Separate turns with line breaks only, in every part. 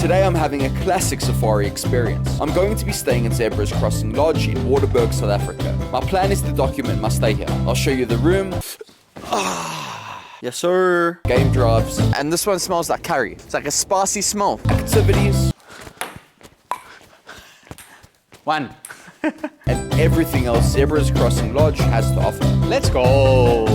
Today I'm having a classic safari experience. I'm going to be staying at Zebra's Crossing Lodge in Waterberg, South Africa. My plan is to document my stay here. I'll show you the room. Yes sir. Game drives. And this one smells like curry. It's like a spicy smell. Activities. One. And everything else Zebra's Crossing Lodge has to offer. Let's go.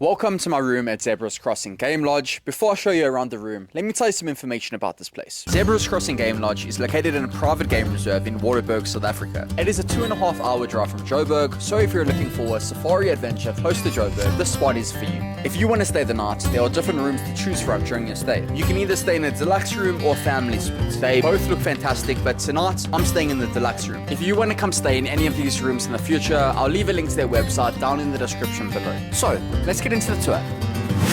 Welcome to my room at Zebra's Crossing Game Lodge. Before I show you around the room, let me tell you some information about this place. Zebra's Crossing Game Lodge is located in a private game reserve in Waterberg, South Africa. It is a 2.5-hour drive from Joburg, so if you're looking for a safari adventure close to Joburg, this spot is for you. If you want to stay the night, there are different rooms to choose from during your stay. You can either stay in a deluxe room or family suite. They both look fantastic, but tonight, I'm staying in the deluxe room. If you want to come stay in any of these rooms in the future, I'll leave a link to their website down in the description below. So, let's get into the tour.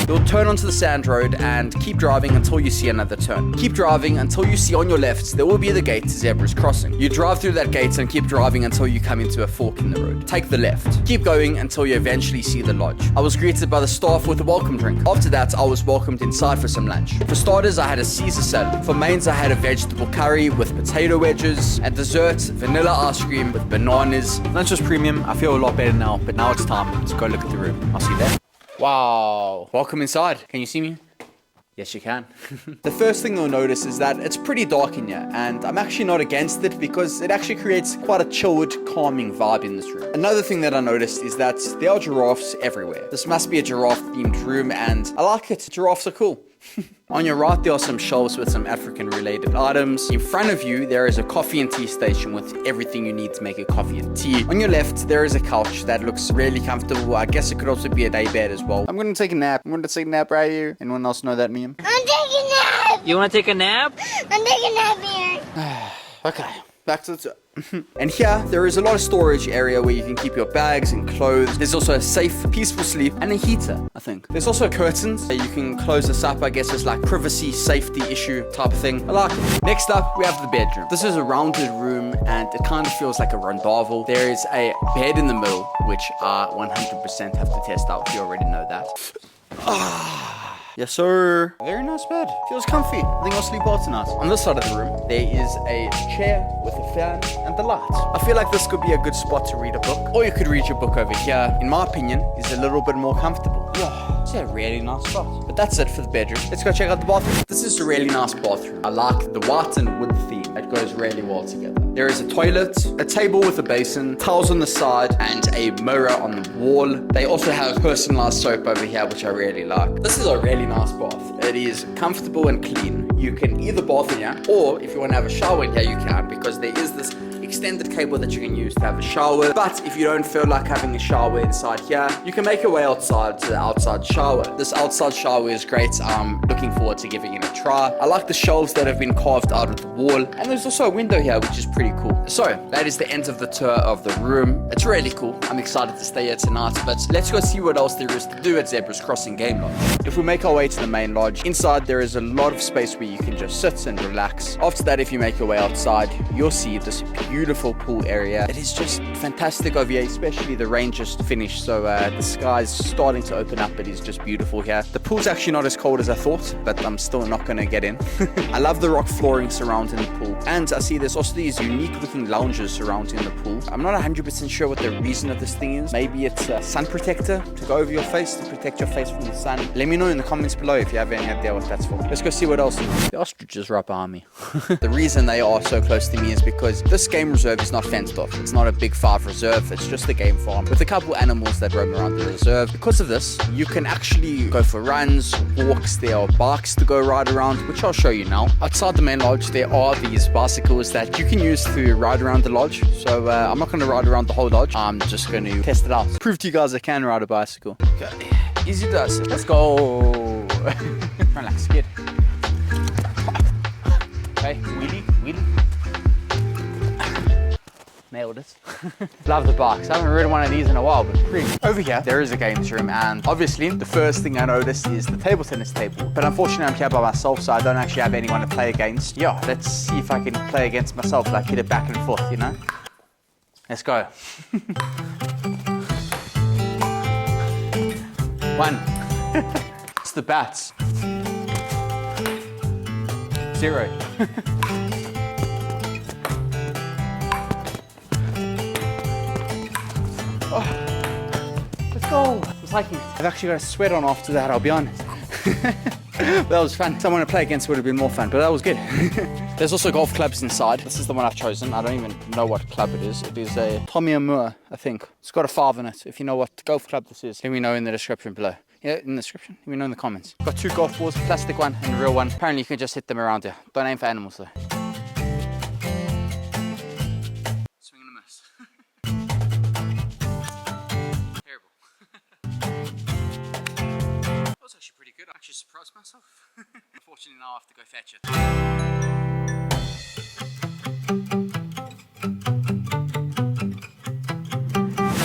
You'll turn onto the sand road and keep driving until you see another turn. Keep driving until you see on your left there will be the gate to Zebra's Crossing. You drive through that gate and keep driving until you come into a fork in the road. Take the left. Keep going until you eventually see the lodge. I was greeted by the staff with a welcome drink. After that, I was welcomed inside for some lunch. For starters, I had a Caesar salad. For mains, I had a vegetable curry with potato wedges. At dessert, vanilla ice cream with bananas. Lunch was premium. I feel a lot better now, but now it's time to go look at the room. I'll see you there. Wow. Welcome inside. Can you see me? Yes, you can. The first thing you'll notice is that it's pretty dark in here, and I'm actually not against it because it actually creates quite a chilled, calming vibe in this room. Another thing that I noticed is that there are giraffes everywhere. This must be a giraffe-themed room, and I like it. Giraffes are cool. On your right, there are some shelves with some African-related items. In front of you, there is a coffee and tea station with everything you need to make a coffee and tea. On your left, there is a couch that looks really comfortable. I guess it could also be a day bed as well. I'm gonna take a nap. I'm gonna take a nap right here. Anyone else know that meme?
I'm taking a nap!
You want to take a nap?
I'm taking a nap here.
Okay, back to the tour. And here, there is a lot of storage area where you can keep your bags and clothes. There's also a safe, peaceful sleep and a heater, I think. There's also curtains. You can close this up, I guess it's like privacy, safety issue type of thing. I like it. Next up, we have the bedroom. This is a rounded room and it kind of feels like a rondavel. There is a bed in the middle, which I 100% have to test out. You already know that. Yes sir. Very nice bed. Feels comfy. I think I'll sleep well tonight. On this side of the room, there is a chair with a fan and the light. I feel like this could be a good spot to read a book. Or you could read your book over here. In my opinion, is a little bit more comfortable. Yeah, it's a really nice spot. But that's it for the bedroom. Let's go check out the bathroom. This is a really nice bathroom. I like the white and wood theme. It goes really well together. There is a toilet, a table with a basin, towels on the side, and a mirror on the wall. They also have personalized soap over here, which I really like. This is a really nice bath. It is comfortable and clean. You can either bath in here, or if you want to have a shower in here, you can, because there is this extended cable that you can use to have a shower. But if you don't feel like having a shower inside here, you can make your way outside to the outside shower. This outside shower is great. I'm looking forward to giving it a try. I like the shelves that have been carved out of the wall, and there's also a window here, which is pretty cool. So that is the end of the tour of the room. It's really cool. I'm excited to stay here tonight, but let's go see what else there is to do at Zebra's Crossing Game Lodge. If we make our way to the main lodge, inside there is a lot of space where you can just sit and relax. After that, if you make your way outside, you'll see this beautiful pool area. It is just fantastic over here, especially the rain just finished, so the sky's starting to open up. It is just beautiful here. The pool's actually not as cold as I thought, but I'm still not going to get in. I love the rock flooring surrounding the pool, and I see there's also these unique looking lounges surrounding the pool. I'm not 100% sure what the reason of this thing is. Maybe it's a sun protector to go over your face, to protect your face from the sun. Let me know in the comments below if you have any idea what that's for. Let's go see what else. The ostriches right behind me. The reason they are so close to me is because this game reserve is not fenced off. It's not a big 5 reserve. It's just a game farm with a couple animals that roam around the reserve. Because of this, you can actually go for runs, walks. There are bikes to go ride around, which I'll show you now. Outside the main lodge, there are these bicycles that you can use to ride around the lodge. So I'm not going to ride around the whole lodge. I'm just going to test it out. Prove to you guys I can ride a bicycle. Okay. Easy does. Let's go. Relax, kid. Okay, wheelie. Nailed it. Love the bikes. I haven't ridden one of these in a while, but pretty. Over here, there is a games room, and obviously, the first thing I noticed is the table tennis table. But unfortunately, I'm here by myself, so I don't actually have anyone to play against. Yeah, let's see if I can play against myself, like hit it back and forth, you know? Let's go. One. It's the bats. 0. Let's go. It's hiking. I've actually got a sweat on after that, I'll be honest. That was fun. Someone to play against would have been more fun, but that was good. There's also golf clubs inside. This is the one I've chosen. I don't even know what club it is. It is a Tommy Amur, I think. It's got a 5 in it. If you know what golf club this is, let me know in the description below. Yeah, in the description. Let me know in the comments. Got 2 golf balls, plastic one and a real one. Apparently you can just hit them around here. Don't aim for animals though. Swing and a miss. Terrible. That was actually pretty good. I actually surprised myself. Unfortunately now I have to go fetch it.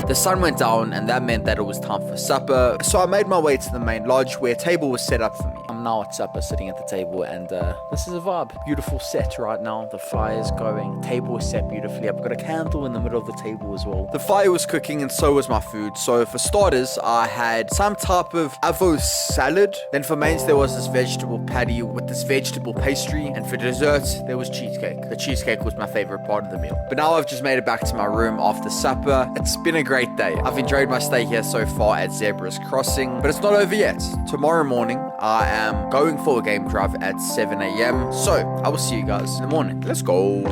The sun went down and that meant that it was time for supper. So I made my way to the main lodge where a table was set up for me. I'm now at supper sitting at the table and this is a vibe. Beautiful set right now. The fire is going. Table is set beautifully. I've got a candle in the middle of the table as well. The fire was cooking and so was my food. So for starters, I had some type of avo salad. Then for mains, there was this vegetable patty with this vegetable pastry. And for desserts, there was cheesecake. The cheesecake was my favorite part of the meal. But now I've just made it back to my room after supper. It's been a great day. I've enjoyed my stay here so far at Zebra's Crossing, but it's not over yet. Tomorrow morning, I am going for a game drive at 7 a.m. So I will see you guys in the morning. Let's go.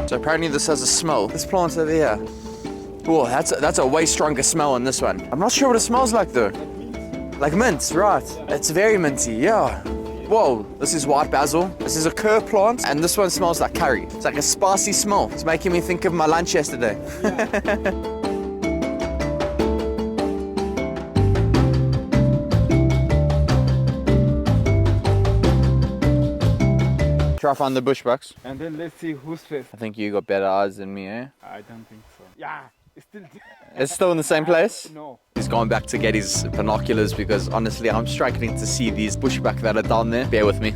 So apparently this has a smell. This plant over here. Oh, that's a way stronger smell on this one. I'm not sure what it smells like though. Like mint, right? It's very minty, yeah. Whoa, this is white basil. This is a cur plant, and this one smells like curry. It's like a spicy smell. It's making me think of my lunch yesterday. Try find the bushbucks.
And then let's see who's fifth.
I think you got better eyes than me, eh?
I don't think so. Yeah, it's still
It's still in the same place?
No.
He's going back to get his binoculars because honestly, I'm struggling to see these bushback that are down there. Bear with me.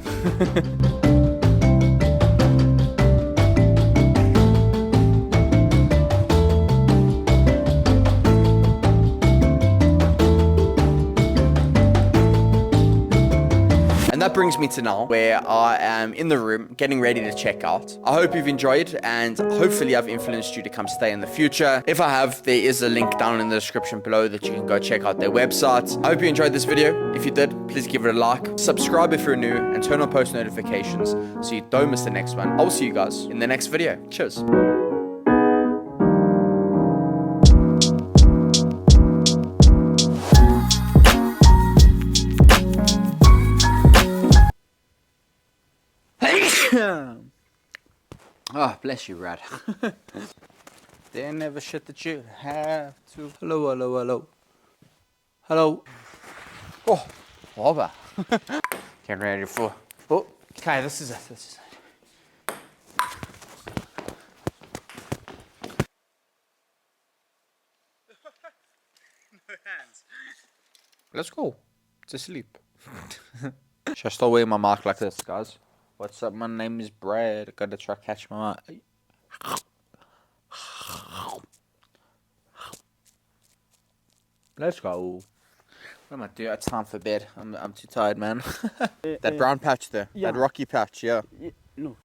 And that brings me to now, where I am in the room getting ready to check out. I hope you've enjoyed and hopefully I've influenced you to come stay in the future. If I have, there is a link down in the description below that you can go check out their website. I hope you enjoyed this video. If you did, please give it a like, subscribe if you're new, and turn on post notifications so you don't miss the next one. I will see you guys in the next video. Cheers. Oh, bless you, Rad. They never shit that you have to. Hello, hello, hello. Hello. Oh, over. Getting ready for. Oh, okay, this is it. This is it. No hands. Let's go. To sleep. Should I start wearing my mic like this, guys? What's up? My name is Brad. I gotta try to catch my mic. Let's go. What am I doing? It's time for bed. I'm too tired, man. That brown patch there. Yeah. That rocky patch, yeah.
No.